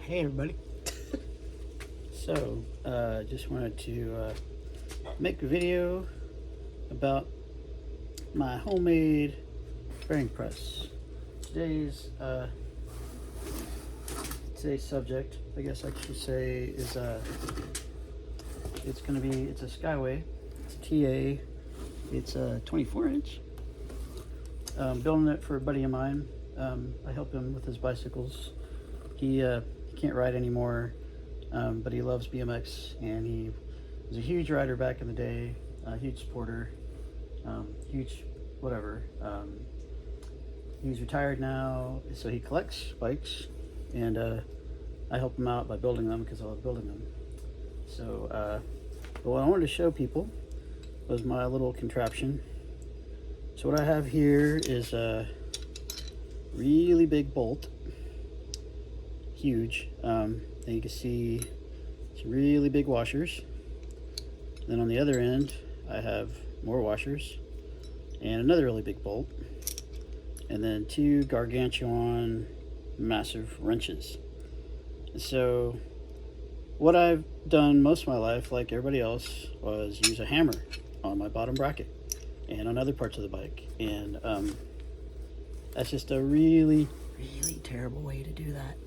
Hey everybody. So, just wanted to make a video about my homemade bearing press. Today's subject, I guess I should say, is it's a Skyway. It's a TA. It's a 24-inch. Building it for a buddy of mine. I help him with his bicycles. He can't ride anymore, but he loves BMX, and he was a huge rider back in the day, a huge supporter, huge whatever. He's retired now, so he collects bikes, and I help him out by building them because I love building them. So but what I wanted to show people was my little contraption. So what I have here is a really big bolt, huge. And you can see some really big washers. Then on the other end, I have more washers and another really big bolt, and then two gargantuan massive wrenches. So what I've done most of my life, like everybody else, was use a hammer on my bottom bracket and on other parts of the bike, and that's just a really terrible way to do that.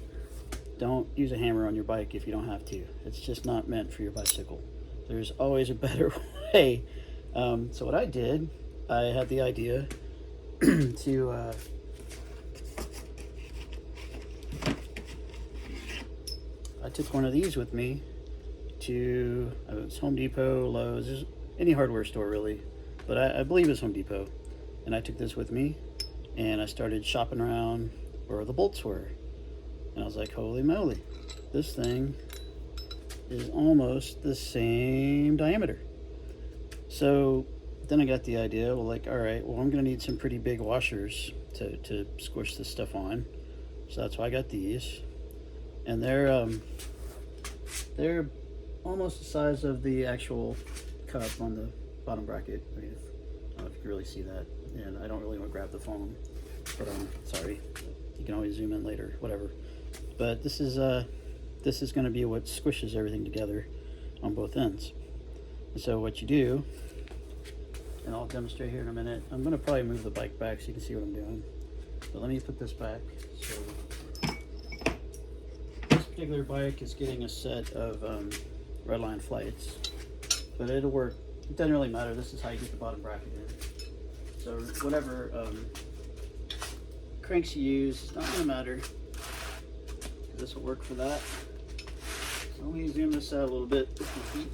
Don't use a hammer on your bike if you don't have to. It's just not meant for your bicycle. There's always a better way. So what I did, I had the idea to I took one of these with me to it's Home Depot, Lowe's, any hardware store really, but I believe it's Home Depot. And I took this with me, and I started shopping around where the bolts were. And I was like, holy moly, this thing is almost the same diameter. So then I got the idea, well, like, all right, well, I'm gonna need some pretty big washers to squish this stuff on. So that's why I got these. And they're almost the size of the actual cup on the bottom bracket. I don't know if you can really see that. And I don't really want to grab the phone, but sorry. You can always zoom in later, whatever. But this is going to be what squishes everything together on both ends. And so what you do, and I'll demonstrate here in a minute. I'm going to probably move the bike back so you can see what I'm doing. But let me put this back. So this particular bike is getting a set of Redline flights, but it'll work. It doesn't really matter. This is how you get the bottom bracket in. So whatever cranks you use, it's not going to matter. This will work for that. So let me zoom this out a little bit with my feet.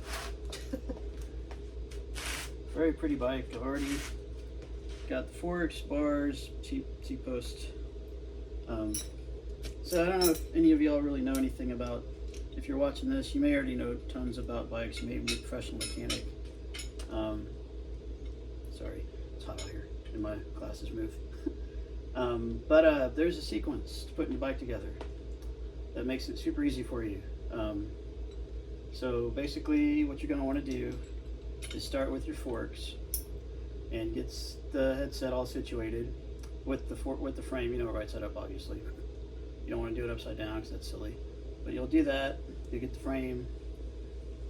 Very pretty bike. I've already got the forks, bars, T-post. So I don't know if any of y'all really know anything about, if you're watching this, you may already know tons about bikes. You may be a professional mechanic. Sorry, it's hot out here and my glasses move. But there's a sequence to putting your bike together that makes it super easy for you. So basically what you're going to want to do is start with your forks and get the headset all situated with the frame, right side up, obviously. You don't want to do it upside down because that's silly. But you'll do that. You get the frame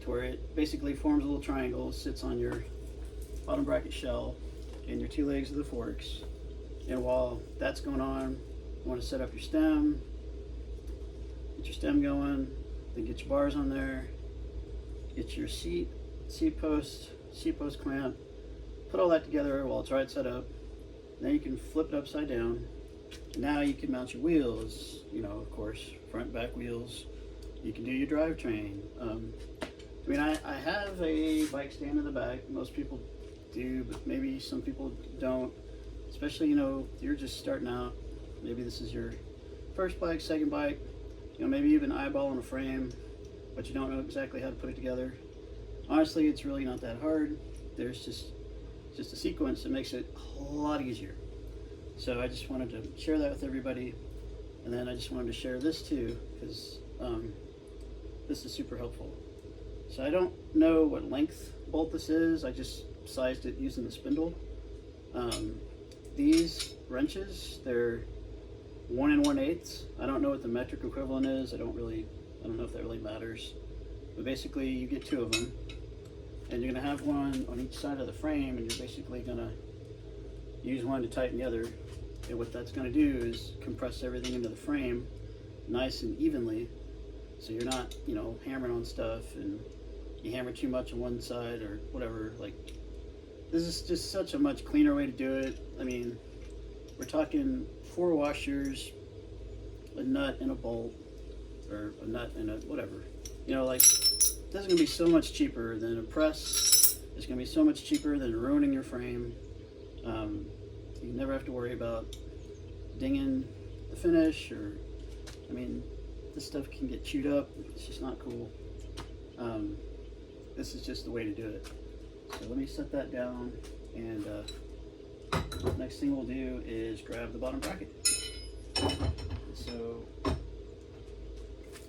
to where it basically forms a little triangle, sits on your bottom bracket shell and your two legs of the forks. And while that's going on, you want to set up your stem, get your stem going, then get your bars on there, get your seat post clamp, put all that together while it's right set up. Then you can flip it upside down. Now you can mount your wheels, of course, front, back wheels. You can do your drivetrain. I have a bike stand in the back. Most people do, but maybe some people don't. Especially, you're just starting out. Maybe this is your first bike, second bike. Maybe you've been eyeballing a frame, but you don't know exactly how to put it together. Honestly, it's really not that hard. There's just a sequence that makes it a lot easier. So I just wanted to share that with everybody. And then I just wanted to share this too, because this is super helpful. So I don't know what length bolt this is. I just sized it using the spindle. These wrenches, they're 1 1/8. I don't know what the metric equivalent is. I don't know if that really matters. But basically, you get 2 of them, and you're gonna have one on each side of the frame, and you're basically gonna use one to tighten the other. And what that's gonna do is compress everything into the frame nice and evenly, so you're not, you know, hammering on stuff and you hammer too much on one side or whatever. Like, this is just such a much cleaner way to do it. I mean, we're talking 4 washers, a nut and a bolt, or a nut and a whatever. You know, like, this is gonna be so much cheaper than a press. It's gonna be so much cheaper than ruining your frame. You never have to worry about dinging the finish, or, I mean, this stuff can get chewed up. It's just not cool. This is just the way to do it. So let me set that down, and next thing we'll do is grab the bottom bracket. So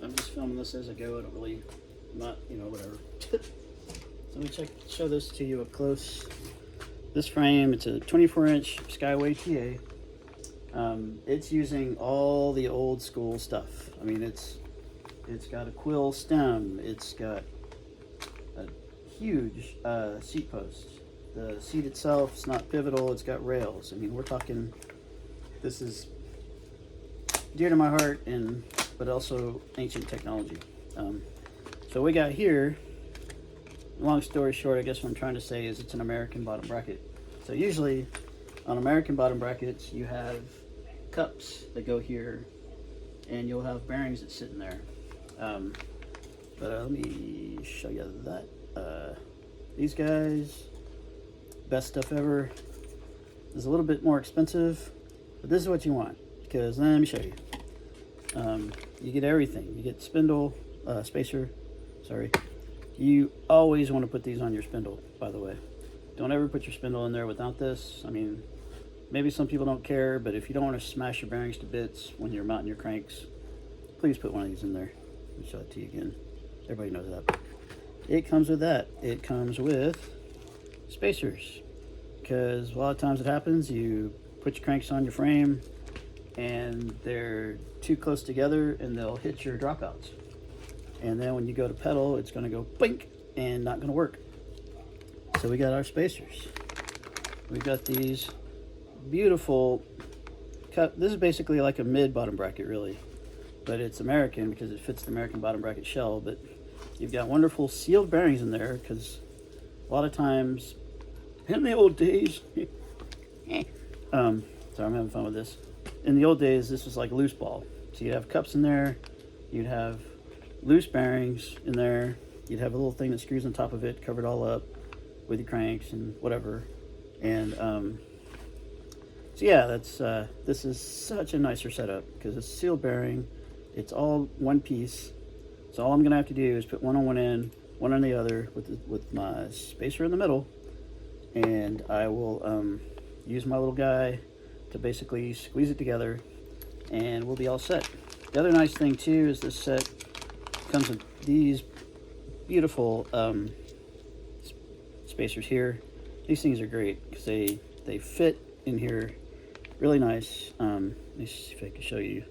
I'm just filming this as I go. I don't really, not, you know, whatever. So let me show this to you up close. This frame, it's a 24-inch Skyway TA. It's using all the old school stuff. I mean, it's got a quill stem. It's got a huge seat post. The seat itself is not pivotal. It's got rails. I mean, we're talking, this is dear to my heart, but also ancient technology. So we got here, long story short, I guess what I'm trying to say is it's an American bottom bracket. So usually on American bottom brackets, you have cups that go here, and you'll have bearings that sit in there. But let me show you that. These guys, best stuff ever. This is a little bit more expensive, but this is what you want, because let me show you. You get everything. You get spindle, spacer, sorry. You always want to put these on your spindle, by the way. Don't ever put your spindle in there without this. I mean, maybe some people don't care, but if you don't want to smash your bearings to bits when you're mounting your cranks, please put one of these in there. Let me show it to you again. Everybody knows that. It comes with that. It comes with spacers, because a lot of times it happens, you put your cranks on your frame and they're too close together and they'll hit your dropouts. And then when you go to pedal, it's going to go blink and not going to work. So we got our spacers. We've got these beautiful cut. This is basically like a mid bottom bracket, really, but it's American because it fits the American bottom bracket shell. But you've got wonderful sealed bearings in there, because a lot of times in the old days, sorry, I'm having fun with this. In the old days, this was like loose ball. So you'd have cups in there, you'd have loose bearings in there, you'd have a little thing that screws on top of it, covered all up with your cranks and whatever. And so yeah, that's this is such a nicer setup, because it's sealed bearing. It's all one piece. So all I'm gonna have to do is put one on one end, one on the other, with my spacer in the middle, and I will use my little guy to basically squeeze it together, and we'll be all set. The other nice thing too is this set comes with these beautiful spacers here. These things are great because they fit in here really nice. Let me see if I can show you.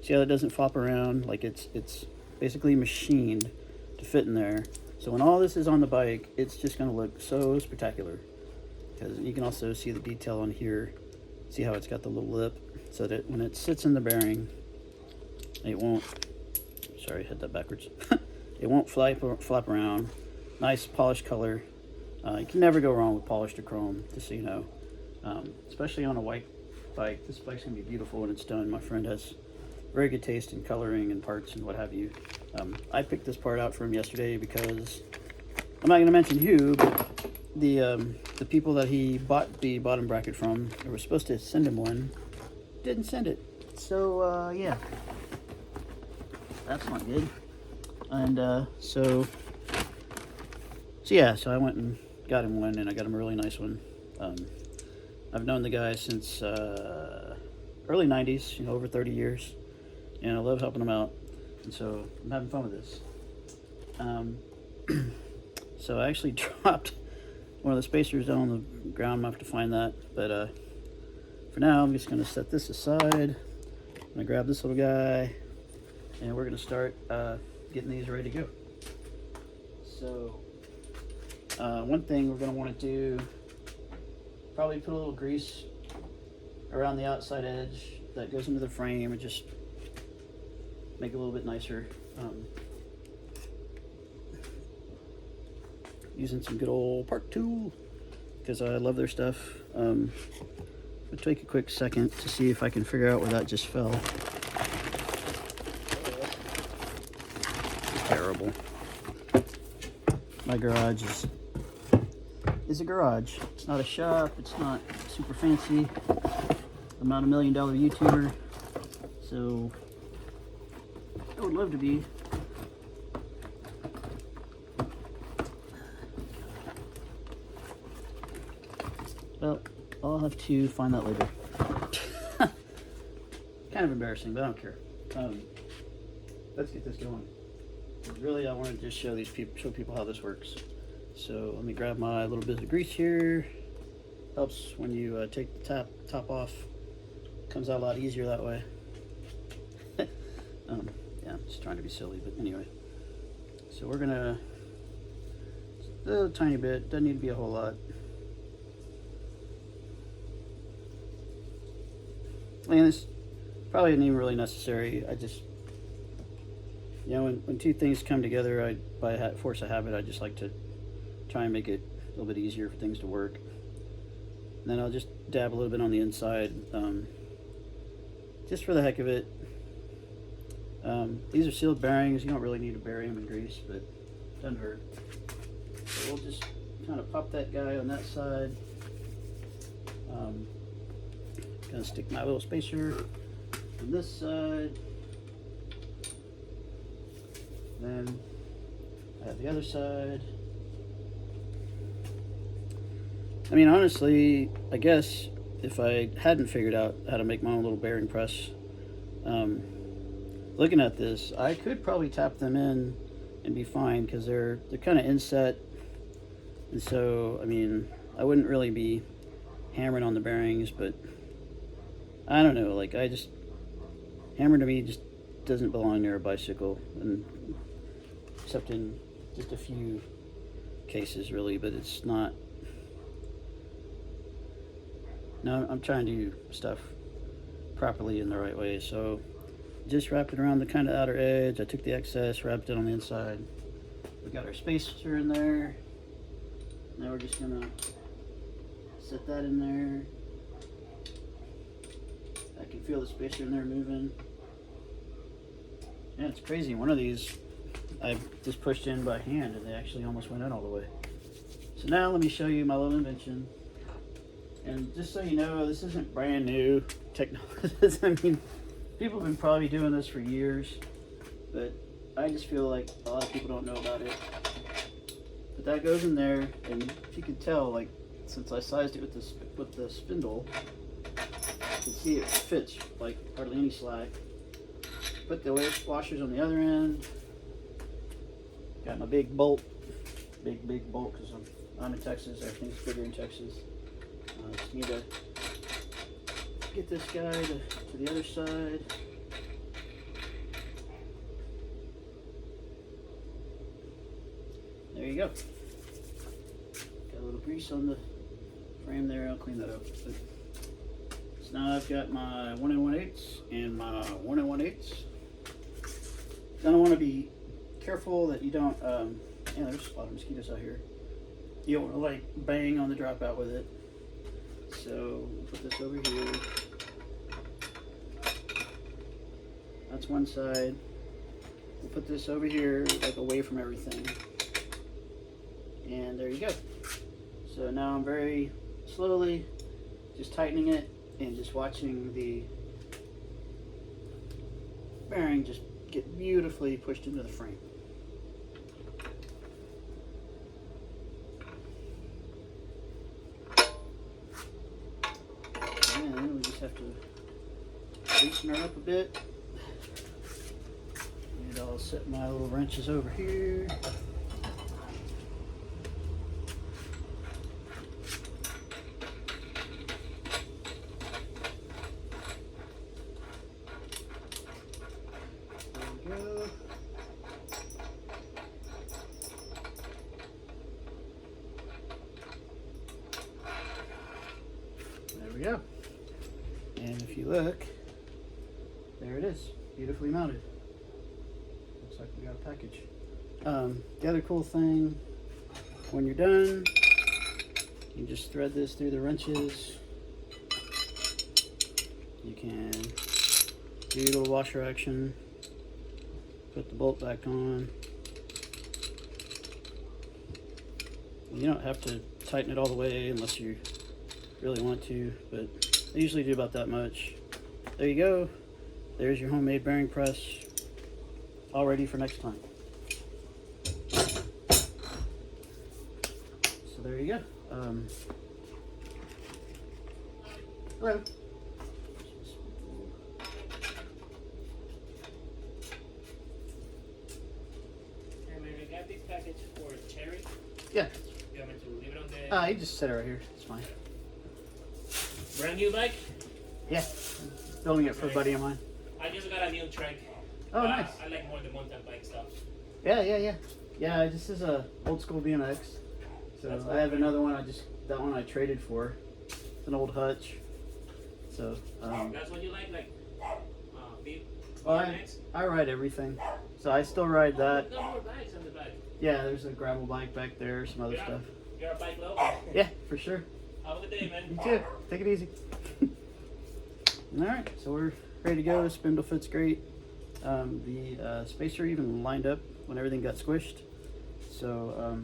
See how that doesn't flop around? Like it's basically machined to fit in there. So when all this is on the bike, it's just going to look so spectacular. Because you can also see the detail on here. See how it's got the little lip, so that when it sits in the bearing, it won't. Sorry, I hit that backwards. It won't flap around. Nice polished color. You can never go wrong with polished or chrome, just so you know. Especially on a white bike. This bike's gonna be beautiful when it's done. My friend has very good taste in coloring and parts and what have you. I picked this part out for him yesterday because I'm not gonna mention who, but the people that he bought the bottom bracket from, they were supposed to send him one, didn't send it. So yeah, that's not good. And so yeah, so I went and got him one, and I got him a really nice one. I've known the guy since early 90s, you know, over 30 years, and I love helping him out, and so I'm having fun with this. So I actually dropped one of the spacers down on the ground. I'm gonna have to find that, but for now I'm just going to set this aside, I'm gonna grab this little guy, and we're gonna start getting these ready to go. So one thing we're gonna want to do, probably put a little grease around the outside edge that goes into the frame and just make it a little bit nicer. Using some good old Park Tool, because I love their stuff. I'll take a quick second to see if I can figure out where that just fell. Terrible. My garage is a garage. It's not a shop. It's not super fancy. I'm not $1 million YouTuber, so I would love to be. Well, I'll have to find that later. Kind of embarrassing, but I don't care. Let's get this going. Really, I wanted to just show people how this works. So let me grab my little bit of grease here. Helps when you take the top off. Comes out a lot easier that way. Yeah, I'm just trying to be silly, but anyway. So we're gonna, a little tiny bit, doesn't need to be a whole lot. And this probably isn't even really necessary. I just, you know, when two things come together, by force of habit, I just like to try and make it a little bit easier for things to work. And then I'll just dab a little bit on the inside, just for the heck of it. These are sealed bearings. You don't really need to bury them in grease, but it doesn't hurt. So we'll just kind of pop that guy on that side. Gonna stick my little spacer on this side. Then I have the other side. I mean, honestly, I guess if I hadn't figured out how to make my own little bearing press, looking at this, I could probably tap them in and be fine, because they're kind of inset, and so I mean, I wouldn't really be hammering on the bearings, but I don't know, like, hammer to me just doesn't belong near a bicycle, and except in just a few cases really, but it's not. No, I'm trying to do stuff properly in the right way, so just wrapped it around the kind of outer edge. I took the excess, wrapped it on the inside. We got our spacer in there. Now we're just gonna set that in there. I can feel the spacer in there moving. Yeah, it's crazy. One of these I just pushed in by hand and they actually almost went in all the way. So now let me show you my little invention. And just so you know, this isn't brand new technology. I mean, people have been probably doing this for years, but I just feel like a lot of people don't know about it. But that goes in there, and if you can tell, like, since I sized it with the spindle, you can see it fits like hardly any slack. Put the washers on the other end. Got my big bolt, big bolt, because I'm in Texas. Everything's bigger in Texas. Just need to get this guy to the other side. There you go. Got a little grease on the frame there. I'll clean that up. But, so now I've got my 1 1/8 and my 1 1/8. Then I want to be careful that you don't, yeah, there's a lot of mosquitoes out here. You don't want to like bang on the dropout with it. So we'll put this over here. That's one side. We'll put this over here, like away from everything. And there you go. So now I'm very slowly just tightening it and just watching the bearing just get beautifully pushed into the frame. And then we just have to loosen her up a bit. And I'll set my little wrenches over here. look, there it is, beautifully mounted. Looks like we got a package. The other cool thing, when you're done, you just thread this through the wrenches. You can do a little washer action, put the bolt back on. You don't have to tighten it all the way unless you really want to, but I usually do about that much. There you go. There's your homemade bearing press, all ready for next time. So there you go. Hello. And we got this package for cherry. Yeah. You want me to leave it on the... You just set it right here. It's fine. Brand new bike? Yeah. Building it for a buddy of mine. I just got a new trike. Oh, nice. I like more the mountain bike stuff. Yeah. Yeah, this is a old school BMX. So I have another one. That one I traded for. It's an old hutch. So. That's what you like Well, BMX? I ride everything. So I still ride that. No more bikes on the back. Yeah, there's a gravel bike back there, some other stuff. You're a bike lover? Yeah, for sure. Have a good day, man. You too. Take it easy. Alright, so we're ready to go. Spindle fits great. The spacer even lined up when everything got squished. So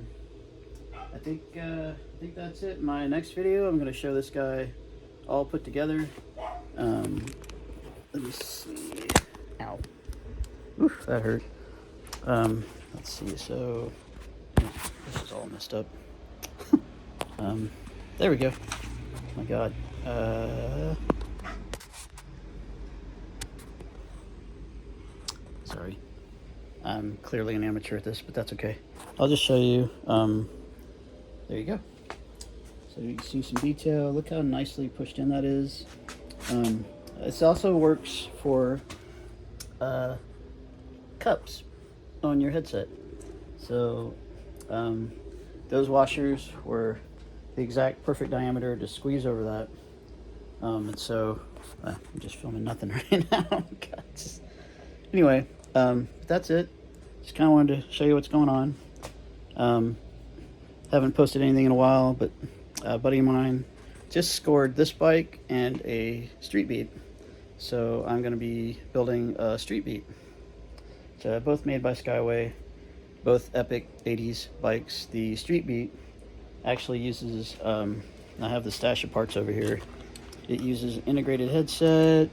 I think that's it. My next video, I'm going to show this guy all put together. Let me see. Ow. Oof, that hurt. Let's see. So this is all messed up. There we go. Oh my God. Sorry. I'm clearly an amateur at this, but that's okay. I'll just show you. There you go. So you can see some detail. Look how nicely pushed in that is. This also works for cups on your headset. So those washers were the exact perfect diameter to squeeze over that. And so I'm just filming nothing right now. God, anyway, that's it. Just kind of wanted to show you what's going on. Haven't posted anything in a while, but a buddy of mine just scored this bike and a street beat. So I'm going to be building a street beat. So both made by Skyway, both epic 80s bikes. The street beat actually uses, I have the stash of parts over here. It uses an integrated headset.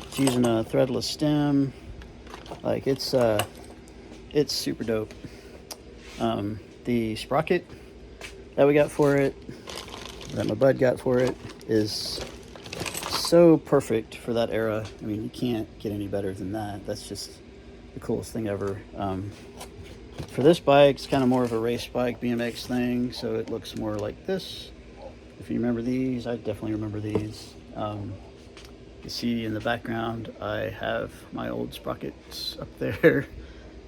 It's using a threadless stem. Like it's super dope. The sprocket that we got for it, that my bud got for it, is so perfect for that era. I mean, you can't get any better than that. That's just the coolest thing ever. For this bike, it's kind of more of a race bike BMX thing, so it looks more like this. If you remember these, I definitely remember these. You see in the background, I have my old sprockets up there.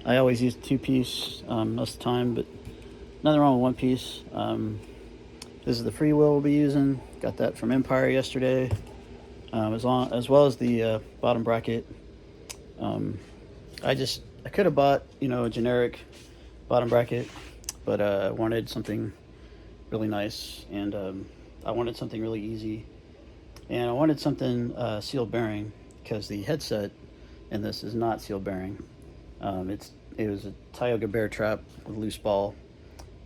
I always use two-piece most of the time, but nothing wrong with one piece. This is the free wheel we'll be using. Got that from Empire yesterday, as well as the bottom bracket. I could have bought, a generic bottom bracket, but I wanted something really nice, and I wanted something really easy, and I wanted something sealed bearing, because the headset in this is not sealed bearing. It was a Tioga bear trap with loose ball.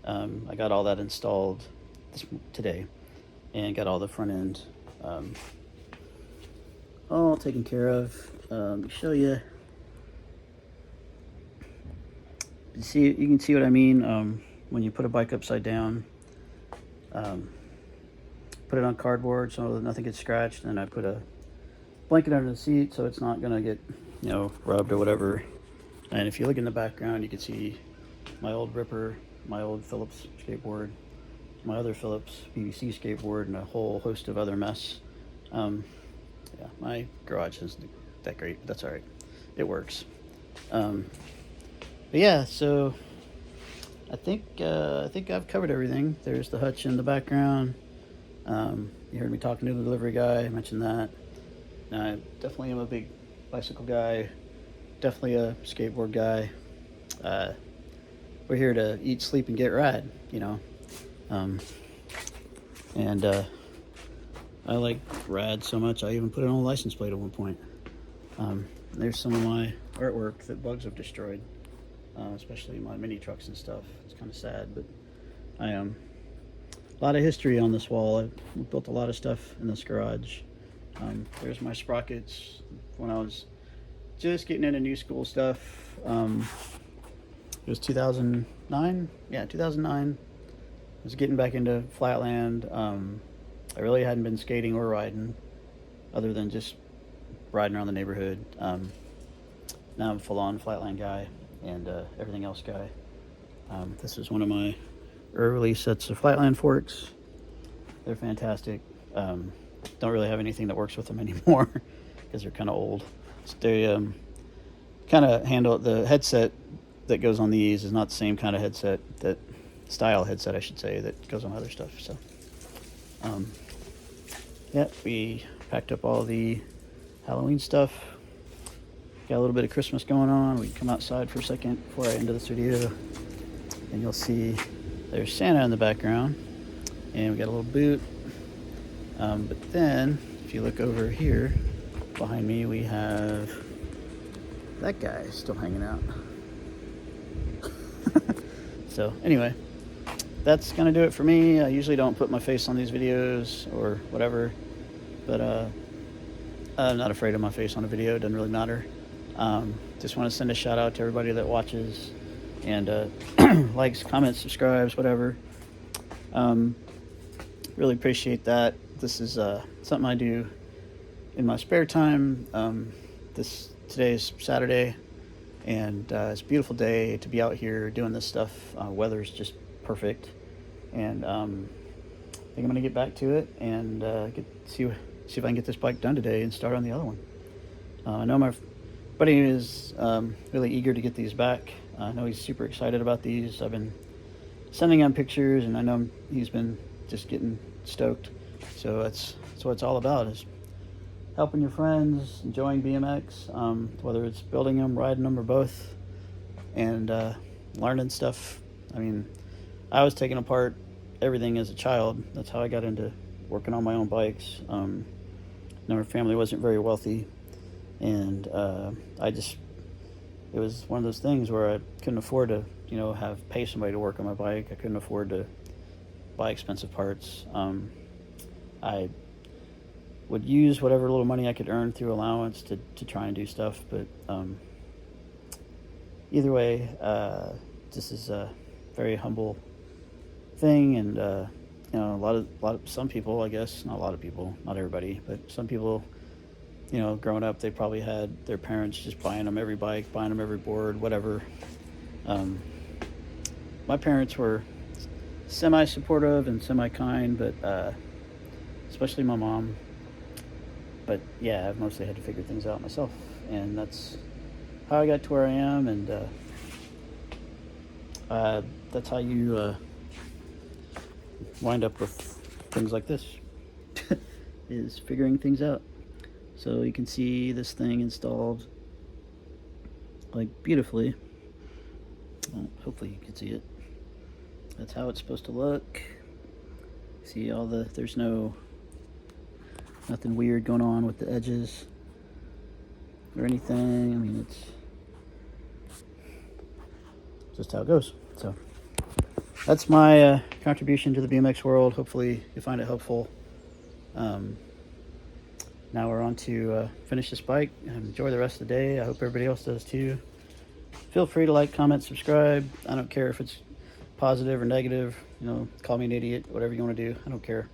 I got all that installed today, and got all the front end all taken care of. Let me show you. You can see what I mean when you put a bike upside down. Put it on cardboard so that nothing gets scratched, and I put a blanket under the seat so it's not gonna get rubbed or whatever. And if you look in the background, you can see my old Ripper, my old Phillips skateboard, my other Phillips PVC skateboard, and a whole host of other mess. Yeah, my garage isn't that great, but that's all right. It works. But yeah, so I think I've covered everything. There's the hutch in the background. You heard me talking to the delivery guy. I mentioned that. I definitely am a big bicycle guy, definitely a skateboard guy. Uh, we're here to eat, sleep, and get rad, you know. Um, and I like rad so much, I even put it on a license plate at one point. There's some of my artwork that bugs have destroyed, especially my mini trucks and stuff. It's kind of sad, but I a lot of history on this wall. I've built a lot of stuff in this garage. There's my sprockets when I was just getting into new school stuff. It was 2009. Yeah, 2009. I was getting back into flatland. I really hadn't been skating or riding, other than just riding around the neighborhood. Now I'm a full-on flatland guy and everything else guy. This is one of my early sets of flatland forks. They're fantastic. Don't really have anything that works with them anymore because they're kind of old. So they kind of handle the headset that goes on these is not the same kind of headset style headset, I should say, that goes on other stuff. So, yeah, we packed up all the Halloween stuff. Got a little bit of Christmas going on. We can come outside for a second before I end this video, and you'll see there's Santa in the background, and we got a little boot. But then, if you look over here behind me, we have that guy still hanging out. So anyway, that's gonna do it for me. I usually don't put my face on these videos or whatever, but I'm not afraid of my face on a video. It doesn't really matter. Just want to send a shout out to everybody that watches and likes, comments, subscribes, whatever. Really appreciate that. This is something I do in my spare time. Today is Saturday, and it's a beautiful day to be out here doing this stuff. Weather's just perfect, and I think I'm gonna get back to it and see if I can get this bike done today and start on the other one. I know my buddy is really eager to get these back. I know he's super excited about these. I've been sending him pictures, and I know he's been just getting stoked. So that's what it's all about, is helping your friends, enjoying BMX, whether it's building them, riding them, or both, and learning stuff. I mean, I was taking apart everything as a child. That's how I got into working on my own bikes. Our family wasn't very wealthy, and it was one of those things where I couldn't afford to, pay somebody to work on my bike. I couldn't afford to buy expensive parts. I would use whatever little money I could earn through allowance to try and do stuff, but either way, this is a very humble thing, and some people, I guess, not a lot of people, not everybody, but some people, growing up, they probably had their parents just buying them every bike, buying them every board, whatever. My parents were semi-supportive and semi-kind, but especially my mom. But yeah, I've mostly had to figure things out myself, and that's how I got to where I am, and that's how you wind up with things like this, is figuring things out. So you can see this thing installed like beautifully. Well, hopefully you can see it. That's how it's supposed to look. See there's nothing weird going on with the edges or anything. I mean, it's just how it goes. So that's my contribution to the BMX world. Hopefully you find it helpful. Now we're on to finish this bike and enjoy the rest of the day. I hope everybody else does too. Feel free to like, comment, subscribe. I don't care if it's positive or negative. Call me an idiot, whatever you want to do. I don't care.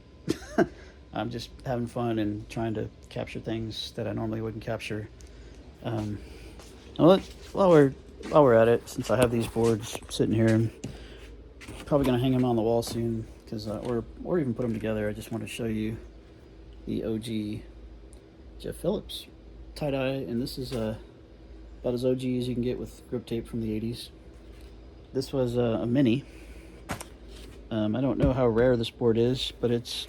I'm just having fun and trying to capture things that I normally wouldn't capture. While we're at it, since I have these boards sitting here, I'm probably gonna hang them on the wall soon, because or even put them together. I just want to show you the OG Jeff Phillips tie-dye, and this is about as OG as you can get with grip tape from the 80s. This was a mini. I don't know how rare this board is, but it's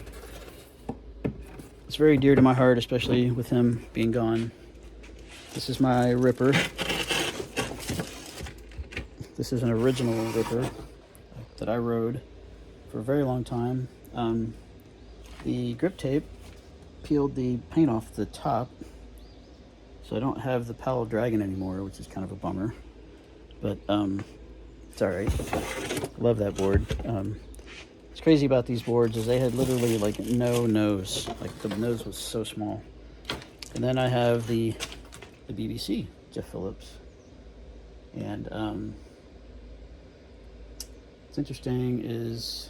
it's very dear to my heart, especially with him being gone. This is my Ripper. This is an original Ripper that I rode for a very long time. The grip tape peeled the paint off the top, so I don't have the Powell Dragon anymore, which is kind of a bummer. But it's alright. Love that board. What's crazy about these boards is they had literally like no nose. Like the nose was so small. And then I have the BBC Jeff Phillips. And what's interesting is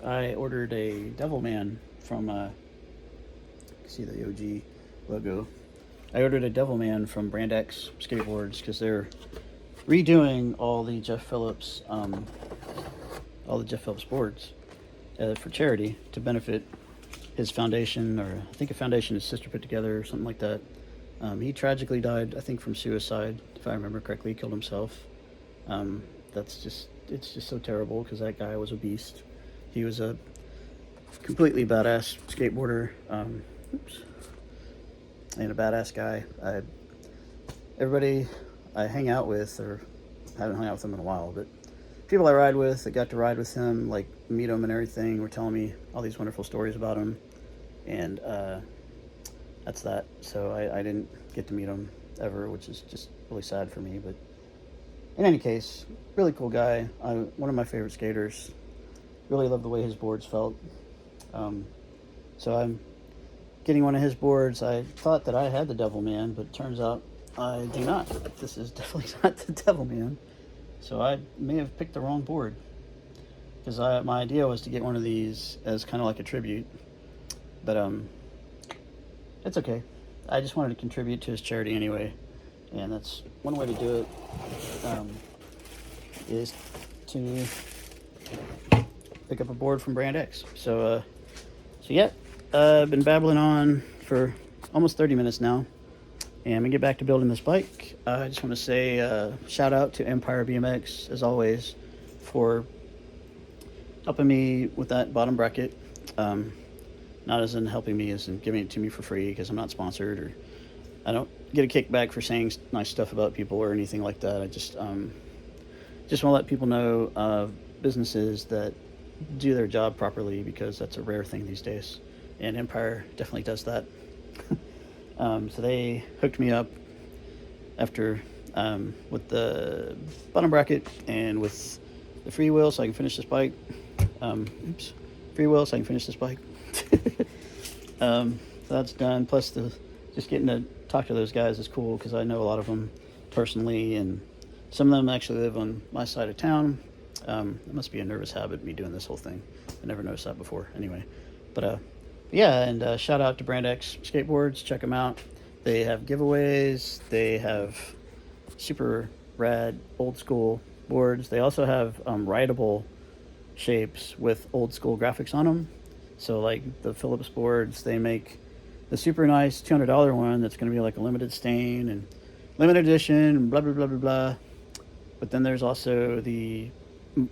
I ordered a Devilman from you can see the OG logo. I ordered a Devilman from Brand X Skateboards because they're redoing all the Jeff Phillips boards for charity to benefit his foundation, or I think a foundation his sister put together or something like that. He tragically died, I think, from suicide, if I remember correctly. He killed himself. It's just so terrible because that guy was a beast. He was a completely badass skateboarder, and a badass guy. Everybody I hang out with, or haven't hung out with him in a while, but people I ride with that got to ride with him, like meet him and everything, were telling me all these wonderful stories about him, and that's that. So I didn't get to meet him ever, which is just really sad for me. But in any case, really cool guy. One of my favorite skaters. Really love the way his boards felt. So I'm getting one of his boards. I thought that I had the Devilman, but it turns out I do not. This is definitely not the Devilman. So I may have picked the wrong board, because my idea was to get one of these as kind of like a tribute, but it's okay. I just wanted to contribute to his charity anyway, and that's one way to do it, is to pick up a board from Brand X. So yeah, I've been babbling on for almost 30 minutes now, and I'm gonna get back to building this bike. I just want to say shout out to Empire BMX, as always, for helping me with that bottom bracket. Not as in helping me, as in giving it to me for free, because I'm not sponsored, or I don't get a kickback for saying nice stuff about people or anything like that. I just want to let people know businesses that do their job properly, because that's a rare thing these days, and Empire definitely does that. So they hooked me up after with the bottom bracket and with the free wheel, so I can finish this bike. Free wheel so I can finish this bike. So that's done. Plus just getting to talk to those guys is cool, because I know a lot of them personally, and some of them actually live on my side of town. It must be a nervous habit, me doing this whole thing. I never noticed that before. Anyway, but yeah, and shout out to Brand X Skateboards. Check them out. They have giveaways. They have super rad old school boards. They also have rideable shapes with old school graphics on them. So like the Phillips boards, they make the super nice $200 one that's going to be like a limited stain and limited edition and blah blah blah blah blah. But then there's also the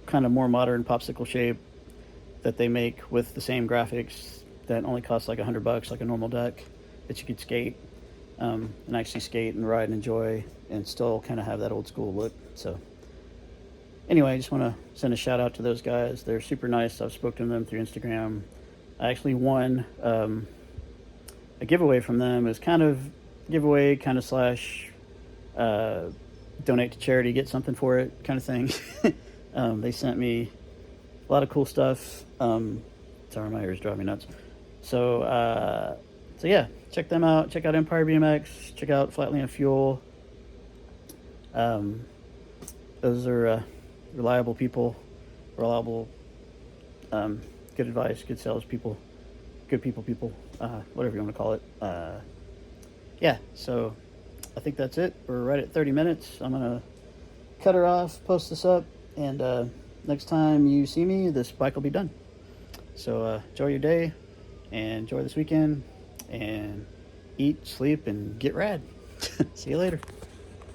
kind of more modern popsicle shape that they make with the same graphics that only costs like $100, like a normal deck, that you could skate and actually skate and ride and enjoy, and still kind of have that old school look. So anyway, I just want to send a shout out to those guys. They're super nice. I've spoken to them through Instagram. I actually won a giveaway from them. It was kind of giveaway, kind of slash donate to charity, get something for it kind of thing. They sent me a lot of cool stuff. Sorry, my ears drive me nuts. So yeah, check them out. Check out Empire BMX. Check out Flatland Fuel. Those are reliable people, reliable, good advice, good salespeople, good people, whatever you want to call it. Yeah, so I think that's it. We're right at 30 minutes. I'm going to cut her off, post this up, and next time you see me, this bike will be done. So enjoy your day, and enjoy this weekend, and eat, sleep, and get rad. See you later.